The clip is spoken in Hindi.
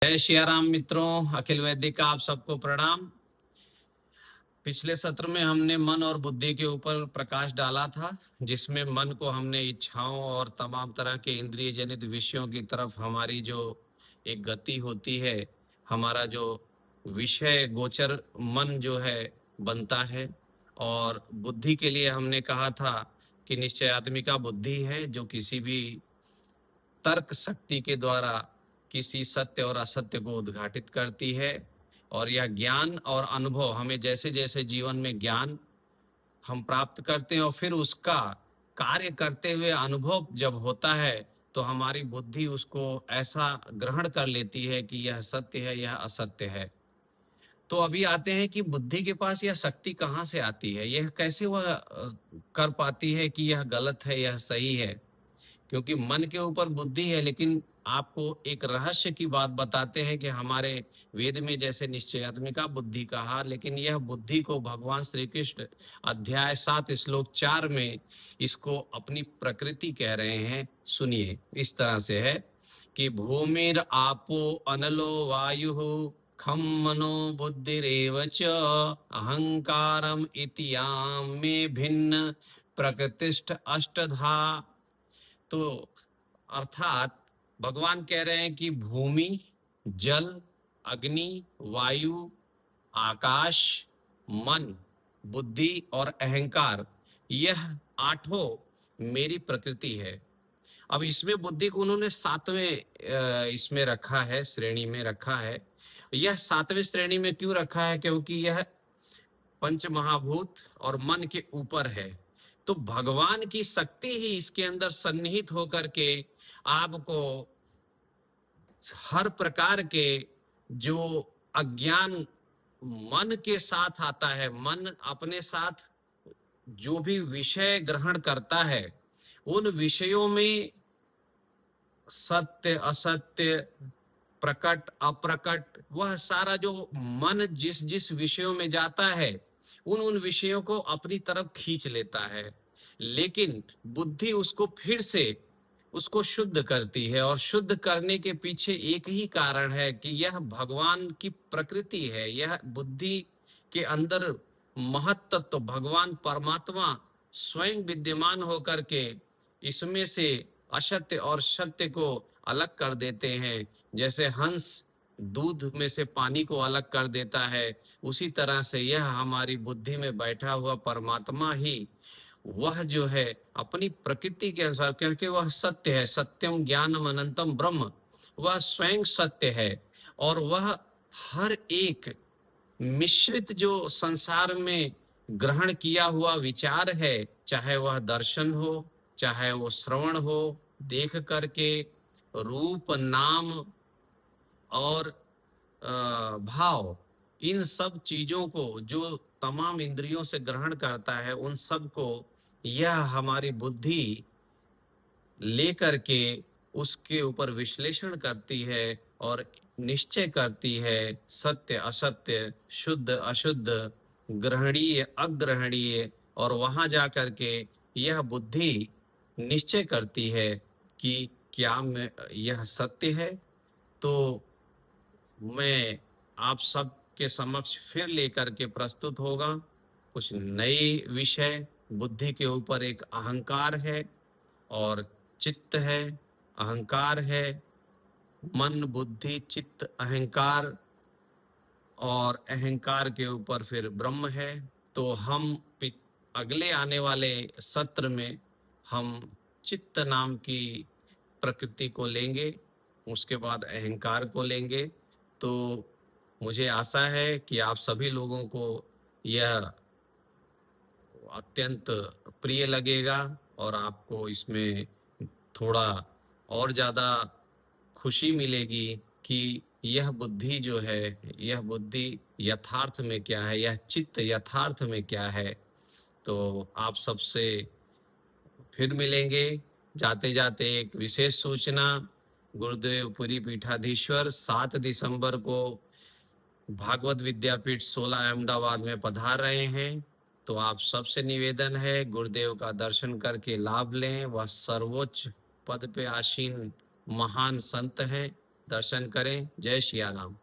जय श्री राम मित्रों, अखिल वैदिक का आप सबको प्रणाम। पिछले सत्र में हमने मन और बुद्धि के ऊपर प्रकाश डाला था, जिसमें मन को हमने इच्छाओं और तमाम तरह के इंद्रिय जनित विषयों की तरफ हमारी जो एक गति होती है, हमारा जो विषय गोचर मन जो है बनता है। और बुद्धि के लिए हमने कहा था कि निश्चयात्मिका बुद्धि है, जो किसी भी तर्क शक्ति के द्वारा किसी सत्य और असत्य को उद्घाटित करती है। और यह ज्ञान और अनुभव हमें जैसे जैसे जीवन में ज्ञान हम प्राप्त करते हैं और फिर उसका कार्य करते हुए अनुभव जब होता है, तो हमारी बुद्धि उसको ऐसा ग्रहण कर लेती है कि यह सत्य है, यह असत्य है। तो अभी आते हैं कि बुद्धि के पास यह शक्ति कहाँ से आती है, यह कैसे वह कर पाती है कि यह गलत है, यह सही है। क्योंकि मन के ऊपर बुद्धि है, लेकिन आपको एक रहस्य की बात बताते हैं कि हमारे वेद में जैसे निश्चयात्मिका बुद्धि कहा, लेकिन यह बुद्धि को भगवान श्री कृष्ण अध्याय 7 श्लोक 4 में इसको अपनी प्रकृति कह रहे हैं। सुनिए, इस तरह से है कि भूमिर आपो अनलो वायु खम मनो बुद्धिरेव च अहंकारम इतियाम में भिन्न प्रकृतिष्ठ अष्टधा। तो अर्थात भगवान कह रहे हैं कि भूमि, जल, अग्नि, वायु, आकाश, मन, बुद्धि और अहंकार, यह आठों मेरी प्रकृति है। अब इसमें बुद्धि को उन्होंने सातवें इसमें रखा है, श्रेणी में रखा है। यह सातवें श्रेणी में क्यों रखा है? क्योंकि यह पंच महाभूत और मन के ऊपर है। तो भगवान की शक्ति ही इसके अंदर सन्निहित होकर के आपको हर प्रकार के जो अज्ञान मन के साथ आता है, मन अपने साथ जो भी विषय ग्रहण करता है, उन विषयों में सत्य असत्य, प्रकट अप्रकट, वह सारा जो मन जिस जिस विषयों में जाता है, उन विषयों को अपनी तरफ खींच लेता है। लेकिन बुद्धि उसको फिर से उसको शुद्ध करती है, और शुद्ध करने के पीछे एक ही कारण है कि यह भगवान की प्रकृति है। यह बुद्धि के अंदर महत्त्व भगवान परमात्मा स्वयं विद्यमान होकर के इसमें से असत्य और सत्य को अलग कर देते हैं। जैसे हंस दूध में से पानी को अलग कर देता है, उसी तरह से यह हमारी बुद्धि में बैठा हुआ परमात्मा ही वह जो है अपनी प्रकृति के अनुसार, क्योंकि वह सत्य है, सत्यम ज्ञानम अनंतम ब्रह्म, वह स्वयं सत्य है। और वह हर एक मिश्रित जो संसार में ग्रहण किया हुआ विचार है, चाहे वह दर्शन हो, चाहे वो श्रवण हो, देख करके, रूप नाम और भाव, इन सब चीजों को जो तमाम इंद्रियों से ग्रहण करता है, उन सब को यह हमारी बुद्धि लेकर के उसके ऊपर विश्लेषण करती है और निश्चय करती है सत्य असत्य, शुद्ध अशुद्ध, ग्रहणीय अग्रहणीय। और वहां जा करके यह बुद्धि निश्चय करती है कि क्या यह सत्य है। तो मैं आप सब के समक्ष फिर लेकर के प्रस्तुत होगा कुछ नए विषय। बुद्धि के ऊपर एक अहंकार है और चित्त है, अहंकार है, मन बुद्धि चित्त अहंकार, और अहंकार के ऊपर फिर ब्रह्म है। तो हम अगले आने वाले सत्र में हम चित्त नाम की प्रकृति को लेंगे, उसके बाद अहंकार को लेंगे। तो मुझे आशा है कि आप सभी लोगों को यह अत्यंत प्रिय लगेगा और आपको इसमें थोड़ा और ज्यादा खुशी मिलेगी कि यह बुद्धि जो है, यह बुद्धि यथार्थ में क्या है, यह चित्त यथार्थ में क्या है। तो आप सबसे फिर मिलेंगे। जाते जाते एक विशेष सूचना, गुरुदेव पुरी पीठाधीश्वर 7 दिसंबर को भागवत विद्यापीठ 16 अहमदाबाद में पधार रहे हैं। तो आप सबसे निवेदन है, गुरुदेव का दर्शन करके लाभ लें। वह सर्वोच्च पद पे आसीन महान संत हैं। दर्शन करें। जय सिया राम।